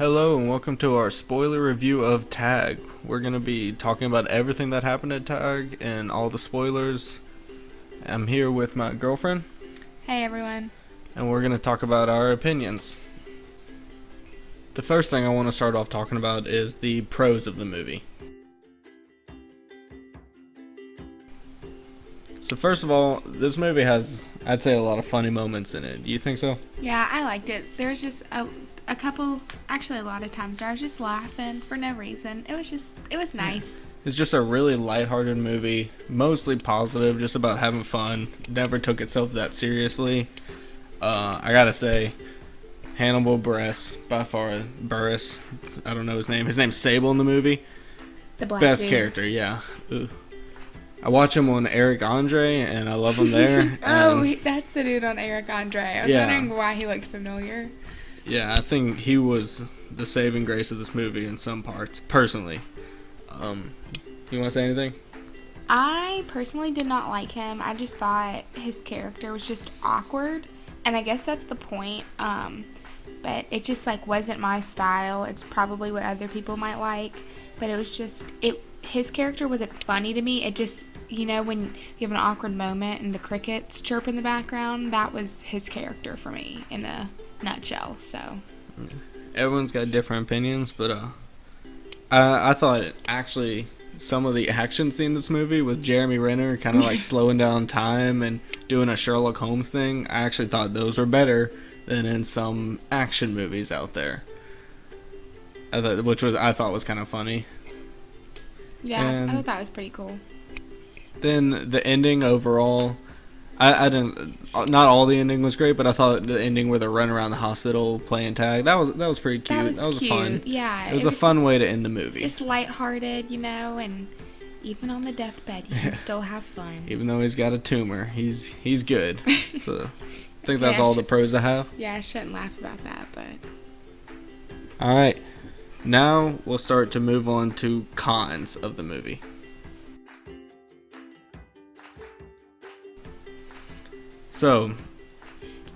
Hello and welcome to our spoiler review of Tag. We're going to be talking about everything that happened at Tag and all the spoilers. I'm here with my girlfriend. Hey everyone. And we're going to talk about our opinions. The first thing I want to start off talking about is the pros of the movie. So first of all, this movie has, I'd say, a lot of funny moments in it. Do you think so? Yeah, I liked it. There's just a couple, actually a lot of times where I was just laughing for no reason. It was nice. It's just a really lighthearted movie, mostly positive, just about having fun. Never took itself that seriously. I gotta say, Hannibal Buress, by far, Buress, I don't know his name. His name's Sable in the movie. The black Best dude. character, yeah. Ooh. I watch him on Eric Andre, and I love him there. That's the dude on Eric Andre. I was Yeah. wondering why he looked familiar. Yeah, I think he was the saving grace of this movie in some parts, personally. You want to say anything? I personally did not like him. I just thought his character was just awkward, and I guess that's the point. But it just wasn't my style. It's probably what other people might like, but it was just his character wasn't funny to me. It just, when you have an awkward moment and the crickets chirp in the background, that was his character for me in a nutshell. So Everyone's got different opinions, but I thought actually some of the action scene in this movie with Jeremy Renner kind of slowing down time and doing a Sherlock Holmes thing, I actually thought those were better than in some action movies out there. I thought was kind of funny. yeah, And I thought that was pretty cool. then the ending overall, I didn't. Not all the ending was great, but I thought the ending where they're running around the hospital playing tag, that was pretty cute. That was cute. fun. Yeah, It was a fun way to end the movie. just lighthearted, and even on the deathbed, you can still have fun. Even though he's got a tumor, he's good. So I think that's Yeah, all the pros I have. Yeah, I shouldn't laugh about that, but All right, now we'll start to move on to cons of the movie. So,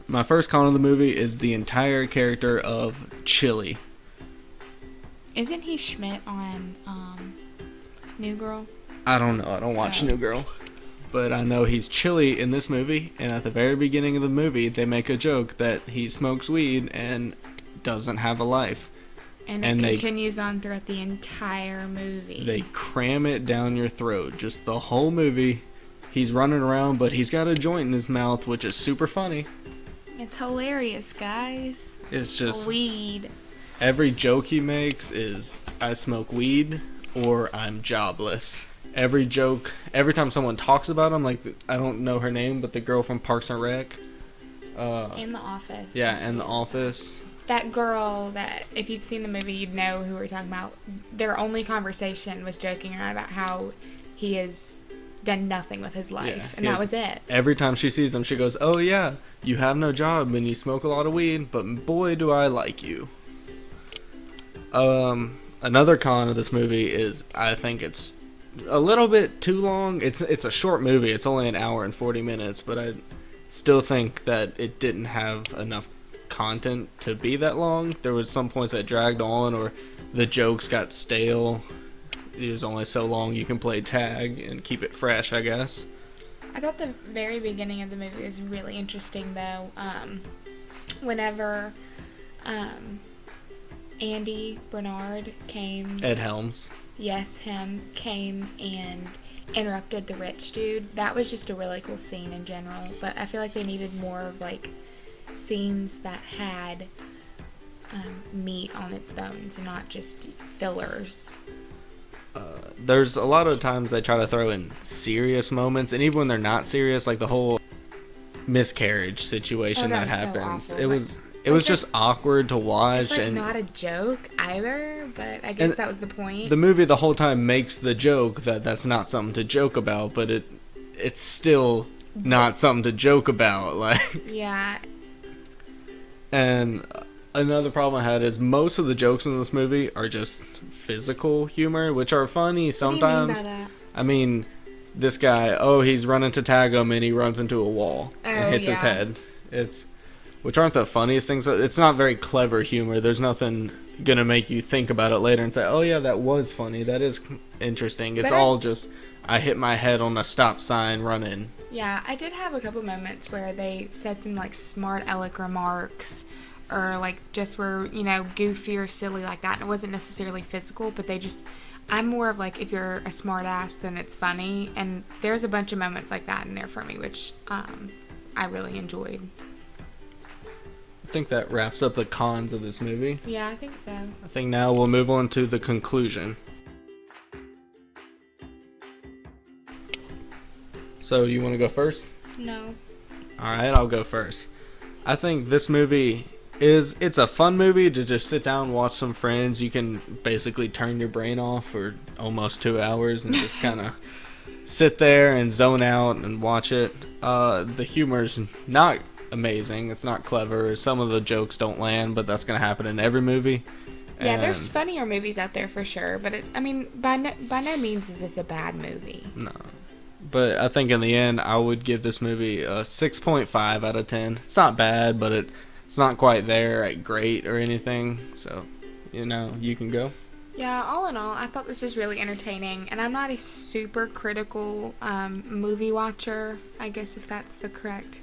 my first con of the movie is the entire character of Chili. isn't he Schmidt on New Girl? I don't know. I don't watch Oh. New Girl. But I know he's Chili in this movie, and at the very beginning of the movie, they make a joke that he smokes weed and doesn't have a life. And And it they- continues on throughout the entire movie. They cram it down your throat. Just the whole movie. He's running around, but he's got a joint in his mouth, which is super funny. It's hilarious, guys. It's just Weed. every joke he makes is I smoke weed or I'm jobless. Every joke, every time someone talks about him, I don't know her name, but the girl from Parks and Rec. In The Office. Yeah, in The Office. That girl that, if you've seen the movie, you'd know who we're talking about. Their only conversation was joking around about how he has done nothing with his life. Yeah, and that was it. Every time she sees him, she goes, "Oh yeah, you have no job and you smoke a lot of weed, but boy do I like you." Another con of this movie is I think it's a little bit too long. It's a short movie. It's only an hour and 40 minutes, but I still think that it didn't have enough content to be that long. There was some points that dragged on or the jokes got stale. It was only so long you can play tag and keep it fresh, I guess. I thought the very beginning of the movie was really interesting, though. Whenever Andy Bernard came, Ed Helms. yes, him, came and interrupted the rich dude, that was just a really cool scene in general. But I feel like they needed more of, scenes that had meat on its bones and not just fillers. There's a lot of times they try to throw in serious moments, and even when they're not serious, like the whole miscarriage situation that that was so happens, awful. it was just awkward to watch. It's And not a joke either, but I guess that was the point. the movie the whole time makes the joke that that's not something to joke about, but it's still not something to joke about. Yeah. And another problem I had is most of the jokes in this movie are just physical humor, which are funny sometimes. What do you mean by that? I mean, this guy, he's running to tag him and he runs into a wall and hits his yeah. head. Which aren't the funniest things. It's not very clever humor. There's nothing gonna make you think about it later and say, oh yeah, that was funny, that is interesting. It's But all just, I hit my head on a stop sign running. Yeah, I did have a couple moments where they said some like smart aleck remarks, or like just were, goofy or silly like that. And it wasn't necessarily physical, but I'm more of like, if you're a smart ass, then it's funny. And there's a bunch of moments like that in there for me, which I really enjoyed. I think that wraps up the cons of this movie. Yeah, I think so. I think now we'll move on to the conclusion. So you want to go first? No. Alright, I'll go first. I think this movie it's a fun movie to just sit down and watch some friends. You can basically turn your brain off for almost 2 hours and just kind of sit there and zone out and watch it. The humor's not amazing. It's not clever. Some of the jokes don't land, but that's going to happen in every movie. Yeah, And there's funnier movies out there for sure, but by no means is this a bad movie. No. But I think in the end, I would give this movie a 6.5 out of 10. It's not bad, but it's not quite there at great or anything. So, you can go. Yeah, all in all, I thought this was really entertaining, and I'm not a super critical movie watcher, I guess, if that's the correct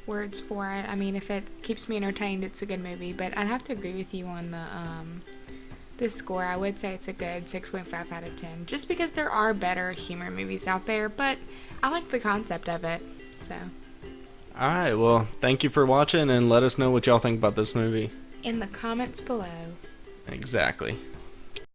words for it. I mean, if it keeps me entertained, it's a good movie, but I'd have to agree with you on the score. I would say it's a good 6.5 out of 10, just because there are better humor movies out there, but I like the concept of it, so. Alright, well, thank you for watching, and let us know what y'all think about this movie. In the comments below. Exactly.